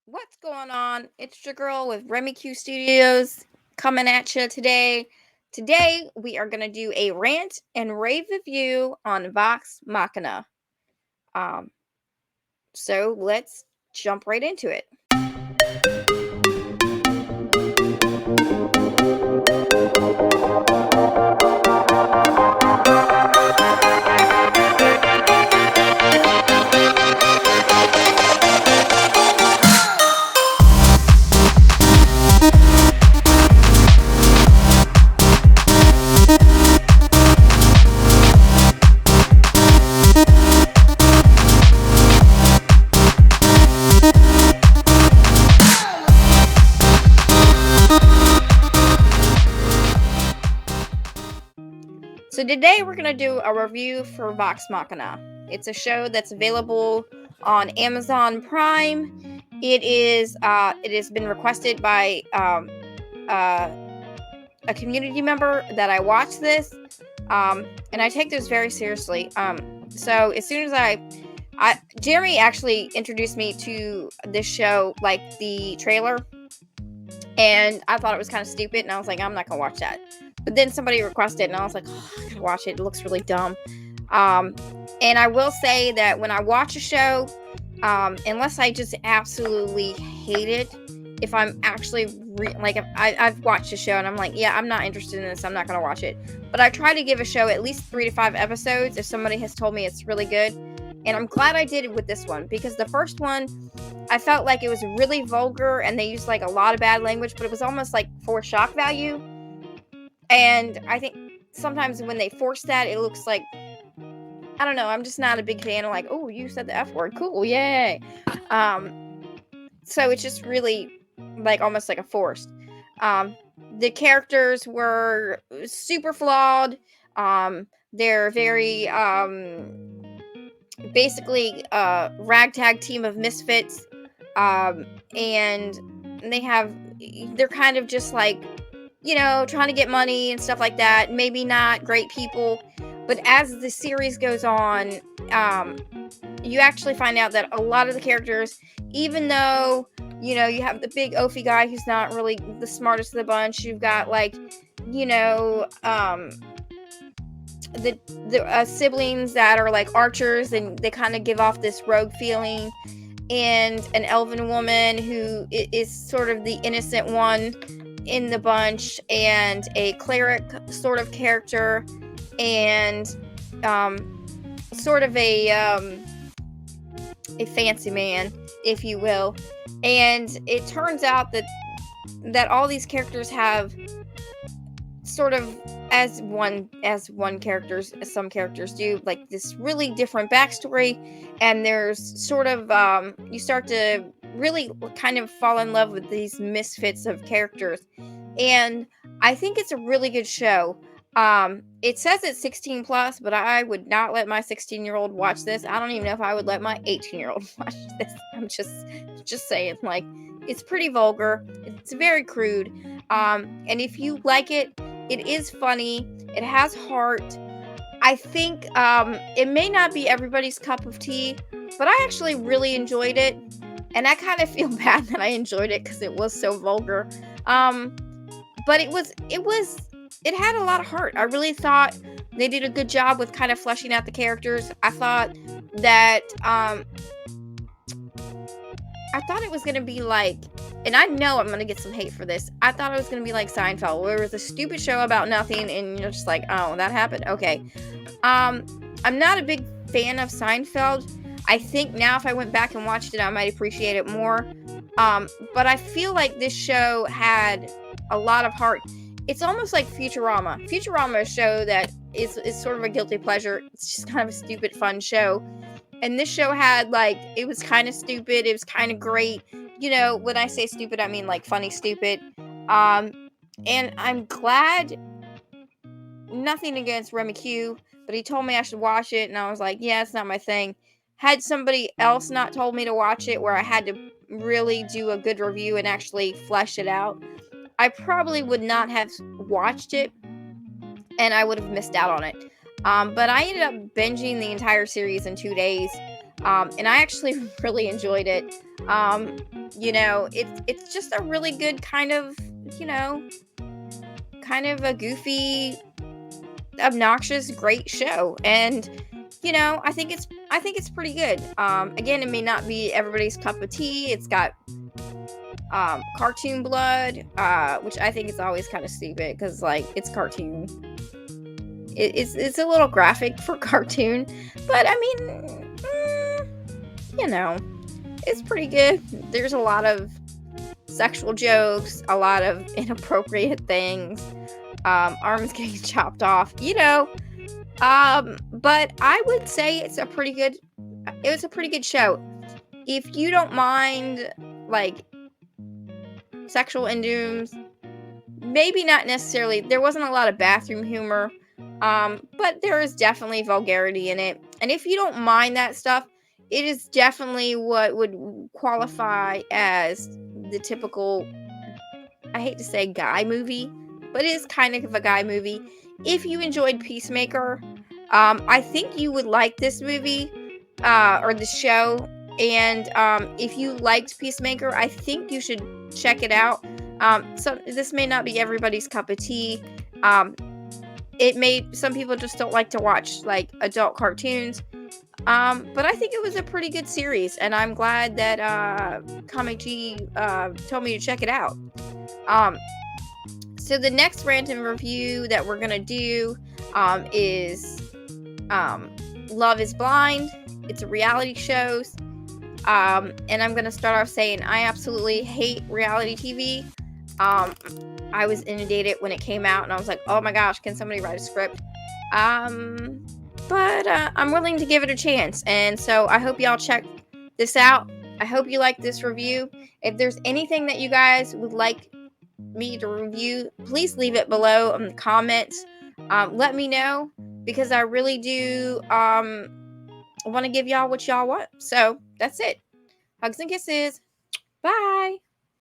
What's going on? It's your girl with Remy Q Studios coming at you today. Today we are gonna do a rant and rave review on Vox Machina. Um, so let's jump right into it. So today we're gonna do a review for Vox Machina. It's a show that's available on Amazon Prime. It has been requested by uh, a community member that I watch this, and I take this very seriously. So as soon as Jeremy actually introduced me to this show, like the trailer, and I thought it was kind of stupid, and I was like, I'm not gonna watch that. But then somebody requested, and I was like, oh, I gotta watch it. It looks really dumb. And I will say that when I watch a show, unless I just absolutely hate it, if I'm actually if I've watched a show and I'm like, yeah, I'm not interested in this, I'm not gonna watch it. But I try to give a show at least 3 to 5 episodes if somebody has told me it's really good. And I'm glad I did it with this one, because the first one, I felt like it was really vulgar and they used like a lot of bad language, but it was almost like for shock value. And I think sometimes when they force that, it looks like, I don't know, I'm just not a big fan of like, oh, you said the F word, cool, yay. So it's just really like almost like a forced. The characters were super flawed. They're very basically a ragtag team of misfits. And they're kind of just like, trying to get money and stuff like that. Maybe not great people, but as the series goes on, you actually find out that a lot of the characters, even though, you have the big oafy guy who's not really the smartest of the bunch, you've got like, the siblings that are like archers, and they kind of give off this rogue feeling, and an elven woman who is sort of the innocent one in the bunch, and a cleric sort of character, and sort of a fancy man, if you will. And it turns out that all these characters have sort of, as some characters do, like this really different backstory. And there's sort of you start to really kind of fall in love with these misfits of characters, and I think it's a really good show. It says it's 16 plus, but I would not let my 16-year-old watch this. I don't even know if I would let my 18-year-old watch this. I'm just saying, like, it's pretty vulgar, it's very crude, and if you like it, it is funny, it has heart. I think it may not be everybody's cup of tea, but I actually really enjoyed it, and I kind of feel bad that I enjoyed it because it was so vulgar. But it had a lot of heart. I really thought they did a good job with kind of fleshing out the characters. I thought that it was gonna be like, and I know I'm gonna get some hate for this, I thought it was gonna be like Seinfeld, where it was a stupid show about nothing, and you're just like, oh, that happened, okay. I'm not a big fan of Seinfeld. I think now if I went back and watched it, I might appreciate it more. But I feel like this show had a lot of heart. It's almost like Futurama. Futurama is a show that is sort of a guilty pleasure. It's just kind of a stupid, fun show. And this show had, like, it was kind of stupid. It was kind of great. When I say stupid, I mean like funny stupid. And I'm glad, nothing against Remy Q, but he told me I should watch it, and I was like, yeah, it's not my thing. Had somebody else not told me to watch it, where I had to really do a good review and actually flesh it out, I probably would not have watched it, and I would have missed out on it. But I ended up binging the entire series in 2 days. And I actually really enjoyed it. It's just a really good you know, kind of a goofy, obnoxious, great show. And I think it's pretty good. Again, it may not be everybody's cup of tea. It's got cartoon blood, which I think is always kind of stupid because like it's cartoon. It's a little graphic for cartoon, but I mean, you know, it's pretty good. There's a lot of sexual jokes, a lot of inappropriate things, arms getting chopped off, but I would say it was a pretty good show. If you don't mind like sexual innuendos, maybe not necessarily, there wasn't a lot of bathroom humor, but there is definitely vulgarity in it. And if you don't mind that stuff, it is definitely what would qualify as the typical, I hate to say guy movie, but it is kind of a guy movie. If you enjoyed Peacemaker, I think you would like this movie, or the show. And if you liked Peacemaker, I think you should check it out. So this may not be everybody's cup of tea. Some people just don't like to watch like adult cartoons. But I think it was a pretty good series, and I'm glad that Comic G told me to check it out. So the next random review that we're gonna do is Love is Blind. It's a reality show. And I'm gonna start off saying I absolutely hate reality TV. I was inundated when it came out, and I was like, oh my gosh, can somebody write a script? But I'm willing to give it a chance, and so I hope y'all check this out. I hope you like this review. If there's anything that you guys would like me to review, please leave it below in the comments. Let me know, because I really do want to give y'all what y'all want. So that's it. Hugs and kisses. Bye.